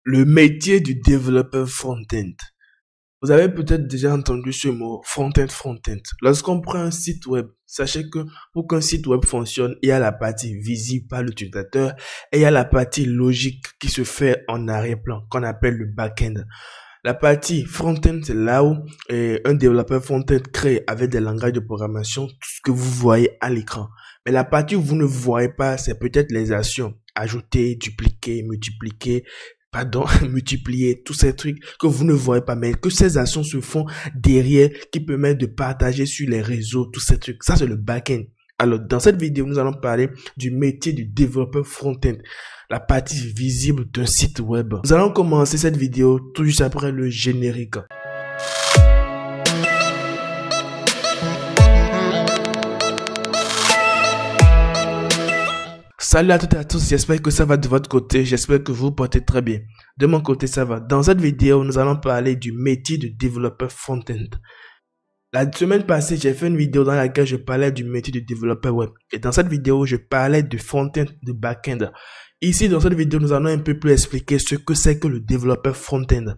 Le métier du développeur front-end. Vous avez peut-être déjà entendu ce mot front-end. Lorsqu'on prend un site web, sachez que pour qu'un site web fonctionne, il y a la partie visible par l'utilisateur et il y a la partie logique qui se fait en arrière-plan, qu'on appelle le back-end. La partie front-end, c'est là où un développeur front-end crée avec des langages de programmation tout ce que vous voyez à l'écran. Mais la partie où vous ne voyez pas, c'est peut-être les actions. Ajouter, dupliquer, multiplier, tous ces trucs que vous ne voyez pas, mais que ces actions se font derrière, qui permettent de partager sur les réseaux, tous ces trucs. Ça, c'est le back-end. Alors, dans cette vidéo, nous allons parler du métier du développeur front-end, la partie visible d'un site web. Nous allons commencer cette vidéo tout juste après le générique. Salut à toutes et à tous, j'espère que ça va de votre côté, j'espère que vous portez très bien. De mon côté, ça va. Dans cette vidéo, nous allons parler du métier de développeur front-end. La semaine passée, j'ai fait une vidéo dans laquelle je parlais du métier de développeur web. Et dans cette vidéo, je parlais de front-end, de back-end. Ici, dans cette vidéo, nous allons un peu plus expliquer ce que c'est que le développeur front-end.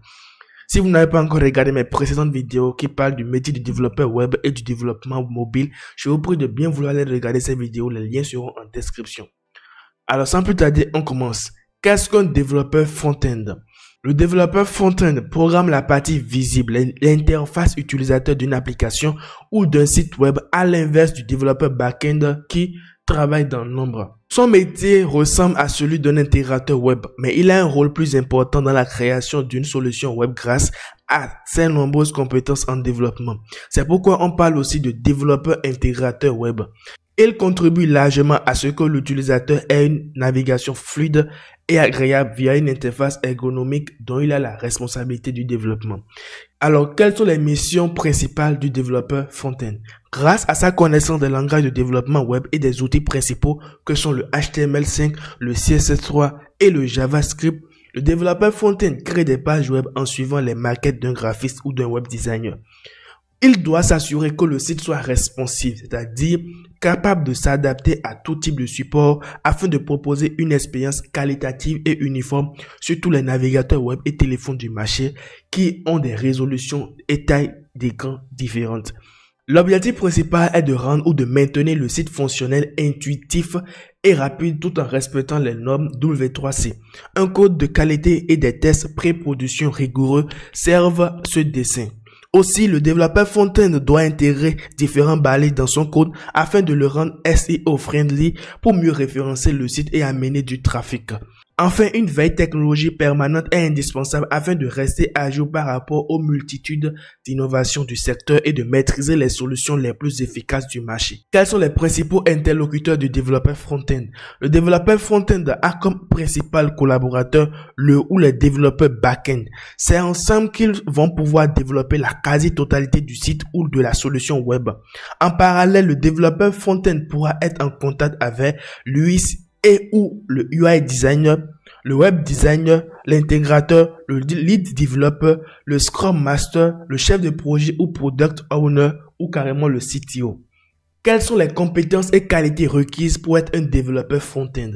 Si vous n'avez pas encore regardé mes précédentes vidéos qui parlent du métier du développeur web et du développement mobile, je vous prie de bien vouloir aller regarder ces vidéos, les liens seront en description. Alors, sans plus tarder, on commence. Qu'est-ce qu'un développeur front-end? Le développeur front-end programme la partie visible, l'interface utilisateur d'une application ou d'un site web, à l'inverse du développeur back-end qui travaille dans l'ombre. Son métier ressemble à celui d'un intégrateur web, mais il a un rôle plus important dans la création d'une solution web grâce à ses nombreuses compétences en développement. C'est pourquoi on parle aussi de développeur intégrateur web. Il contribue largement à ce que l'utilisateur ait une navigation fluide et agréable via une interface ergonomique dont il a la responsabilité du développement. Alors, quelles sont les missions principales du développeur front-end? Grâce à sa connaissance des langages de développement web et des outils principaux que sont le HTML5, le CSS3 et le JavaScript, le développeur front-end crée des pages web en suivant les maquettes d'un graphiste ou d'un web designer. Il doit s'assurer que le site soit responsive, c'est-à-dire capable de s'adapter à tout type de support afin de proposer une expérience qualitative et uniforme sur tous les navigateurs web et téléphones du marché qui ont des résolutions et tailles d'écran différentes. L'objectif principal est de rendre ou de maintenir le site fonctionnel, intuitif et rapide tout en respectant les normes W3C. Un code de qualité et des tests pré-production rigoureux servent ce dessin. Aussi, le développeur front-end doit intégrer différents balises dans son code afin de le rendre SEO friendly pour mieux référencer le site et amener du trafic. Enfin, une veille technologique permanente est indispensable afin de rester à jour par rapport aux multitudes d'innovations du secteur et de maîtriser les solutions les plus efficaces du marché. Quels sont les principaux interlocuteurs du développeur front-end? Le développeur front-end a comme principal collaborateur le ou les développeurs back-end. C'est ensemble qu'ils vont pouvoir développer la quasi-totalité du site ou de la solution web. En parallèle, le développeur front-end pourra être en contact avec l'UX et ou le UI designer, le web designer, l'intégrateur, le lead developer, le scrum master, le chef de projet ou product owner ou carrément le CTO. Quelles sont les compétences et qualités requises pour être un développeur front-end?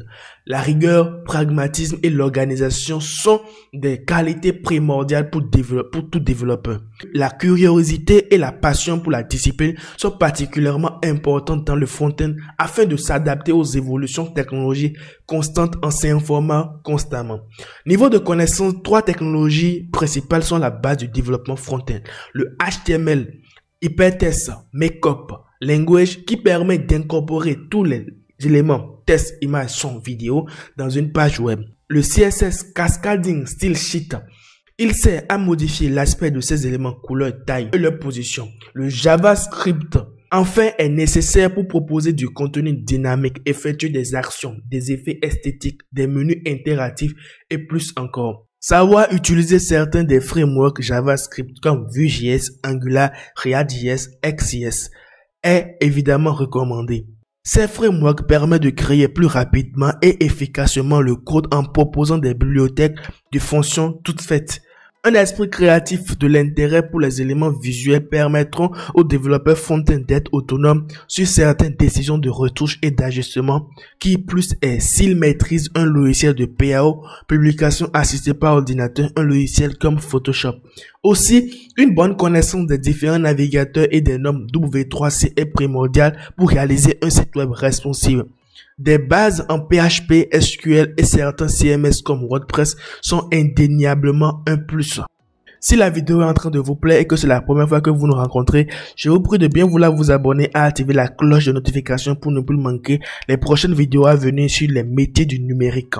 La rigueur, pragmatisme et l'organisation sont des qualités primordiales pour tout développeur. La curiosité et la passion pour la discipline sont particulièrement importantes dans le front-end afin de s'adapter aux évolutions technologiques constantes en s'informant constamment. Niveau de connaissance, 3 technologies principales sont la base du développement front-end. Le HTML, Hypertext, Makeup, Language qui permet d'incorporer tous les éléments, texte, image, son, vidéo dans une page web. Le CSS, Cascading Style Sheet, il sert à modifier l'aspect de ces éléments, couleur, taille et leur position. Le JavaScript, enfin, est nécessaire pour proposer du contenu dynamique, effectuer des actions, des effets esthétiques, des menus interactifs et plus encore. Savoir utiliser certains des frameworks JavaScript comme Vue.js, Angular, React.js, X.js est évidemment recommandé. Ces frameworks permettent de créer plus rapidement et efficacement le code en proposant des bibliothèques de fonctions toutes faites. Un esprit créatif, de l'intérêt pour les éléments visuels permettront aux développeurs front-end d'être autonomes sur certaines décisions de retouche et d'ajustement, qui plus est s'ils maîtrisent un logiciel de PAO, publication assistée par ordinateur, un logiciel comme Photoshop. Aussi, une bonne connaissance des différents navigateurs et des normes W3C est primordiale pour réaliser un site web responsive. Des bases en PHP, SQL et certains CMS comme WordPress sont indéniablement un plus. Si la vidéo est en train de vous plaire et que c'est la première fois que vous nous rencontrez, je vous prie de bien vouloir vous abonner et activer la cloche de notification pour ne plus manquer les prochaines vidéos à venir sur les métiers du numérique.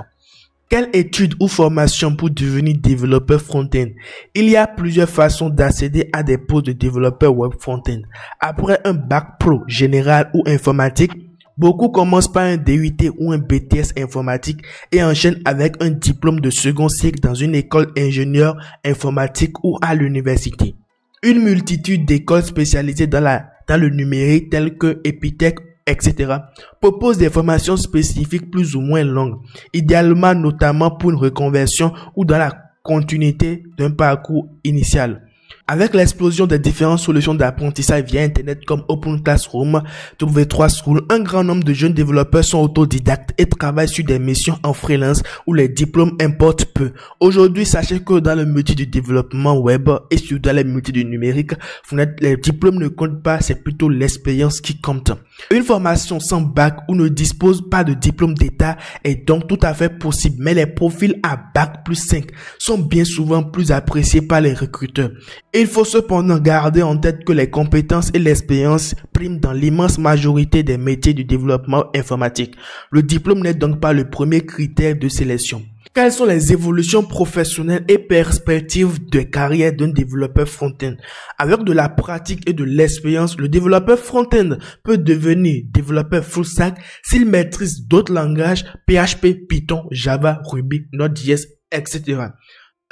Quelle étude ou formation pour devenir développeur front-end? Il y a plusieurs façons d'accéder à des postes de développeur web front-end. Après un bac pro général ou informatique, beaucoup commencent par un DUT ou un BTS informatique et enchaînent avec un diplôme de second cycle dans une école ingénieur informatique ou à l'université. Une multitude d'écoles spécialisées dans le numérique telles que Epitech, etc. proposent des formations spécifiques plus ou moins longues, idéalement notamment pour une reconversion ou dans la continuité d'un parcours initial. Avec l'explosion des différentes solutions d'apprentissage via Internet comme Open Classroom, W3 School, un grand nombre de jeunes développeurs sont autodidactes et travaillent sur des missions en freelance où les diplômes importent peu. Aujourd'hui, sachez que dans le métier du développement web et surtout dans les métiers du numérique, les diplômes ne comptent pas, c'est plutôt l'expérience qui compte. Une formation sans bac ou ne dispose pas de diplôme d'état est donc tout à fait possible, mais les profils à bac plus 5 sont bien souvent plus appréciés par les recruteurs. Il faut cependant garder en tête que les compétences et l'expérience priment dans l'immense majorité des métiers du développement informatique. Le diplôme n'est donc pas le premier critère de sélection. Quelles sont les évolutions professionnelles et perspectives de carrière d'un développeur front-end? Avec de la pratique et de l'expérience, le développeur front-end peut devenir développeur full stack s'il maîtrise d'autres langages, PHP, Python, Java, Ruby, Node.js, etc.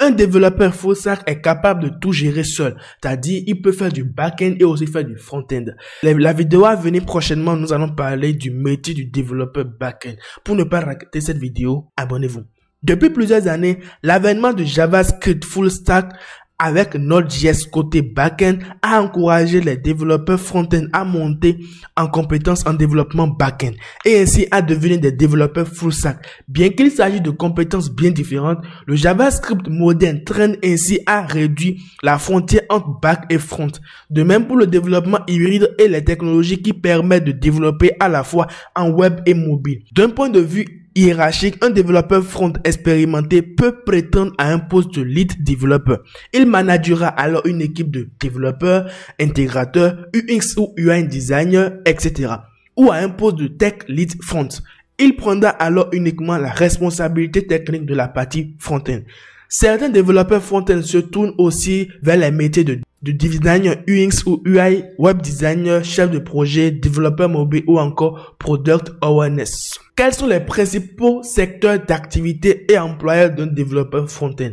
Un développeur full stack est capable de tout gérer seul, c'est-à-dire il peut faire du back-end et aussi faire du front-end. La vidéo à venir prochainement, nous allons parler du métier du développeur back-end. Pour ne pas rater cette vidéo, abonnez-vous. Depuis plusieurs années, l'avènement de JavaScript full stack avec Node.js côté back-end a encouragé les développeurs front-end à monter en compétences en développement back-end et ainsi à devenir des développeurs full stack. Bien qu'il s'agisse de compétences bien différentes, le JavaScript moderne traîne ainsi à réduire la frontière entre back et front. De même pour le développement hybride et les technologies qui permettent de développer à la fois en web et mobile. D'un point de vue hiérarchique, un développeur front expérimenté peut prétendre à un poste de lead développeur. Il managera alors une équipe de développeurs, intégrateurs, UX ou UI designers, etc. ou à un poste de tech lead front. Il prendra alors uniquement la responsabilité technique de la partie front-end. Certains développeurs front-end se tournent aussi vers les métiers de designer UX ou UI, web designer, chef de projet, développeur mobile ou encore product awareness. Quels sont les principaux secteurs d'activité et employeurs d'un développeur front-end?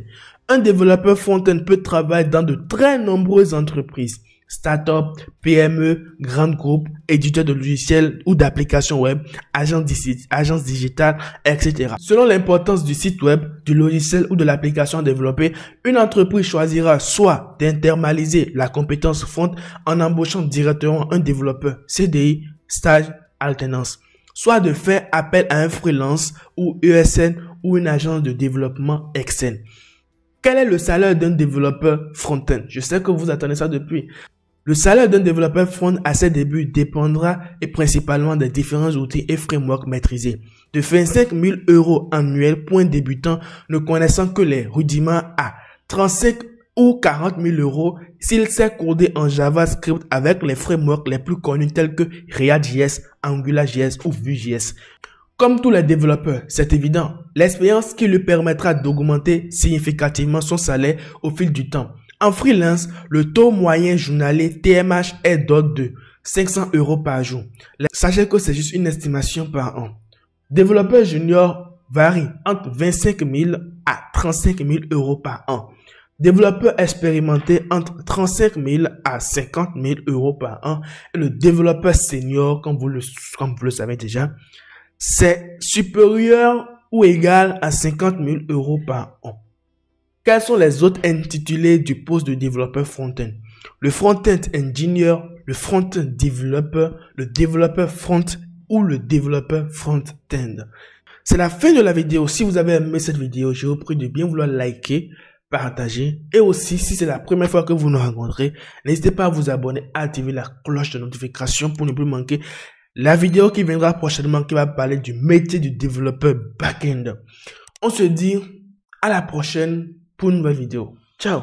Un développeur front-end peut travailler dans de très nombreuses entreprises. Start-up, PME, grands groupes, éditeurs de logiciels ou d'applications web, agences digitales, etc. Selon l'importance du site web, du logiciel ou de l'application développée, une entreprise choisira soit d'internaliser la compétence front en embauchant directement un développeur, CDI, stage, alternance, soit de faire appel à un freelance ou ESN ou une agence de développement externe. Quel est le salaire d'un développeur front-end? Je sais que vous attendez ça depuis. Le salaire d'un développeur front à ses débuts dépendra et principalement des différents outils et frameworks maîtrisés. De 25 000 € annuels pour un débutant ne connaissant que les rudiments à 35 ou 40 000 € s'il sait coder en JavaScript avec les frameworks les plus connus tels que React.js, AngularJS ou Vue.js. Comme tous les développeurs, c'est évident, l'expérience qui lui permettra d'augmenter significativement son salaire au fil du temps. En freelance, le taux moyen journalier TMH est d'ordre de 500 € par jour. Sachez que c'est juste une estimation par an. Développeur junior varie entre 25 000 à 35 000 € par an. Développeur expérimenté entre 35 000 à 50 000 € par an. Et le développeur senior, comme vous le savez déjà, c'est supérieur ou égal à 50 000 € par an. Quels sont les autres intitulés du poste de développeur front-end? Le front-end engineer, le front-end développeur, le développeur front ou le développeur front-end. C'est la fin de la vidéo. Si vous avez aimé cette vidéo, je vous prie de bien vouloir liker, partager. Et aussi, si c'est la première fois que vous nous rencontrez, n'hésitez pas à vous abonner, à activer la cloche de notification pour ne plus manquer la vidéo qui viendra prochainement, qui va parler du métier du développeur back-end. On se dit à la prochaine pour une nouvelle vidéo. Ciao!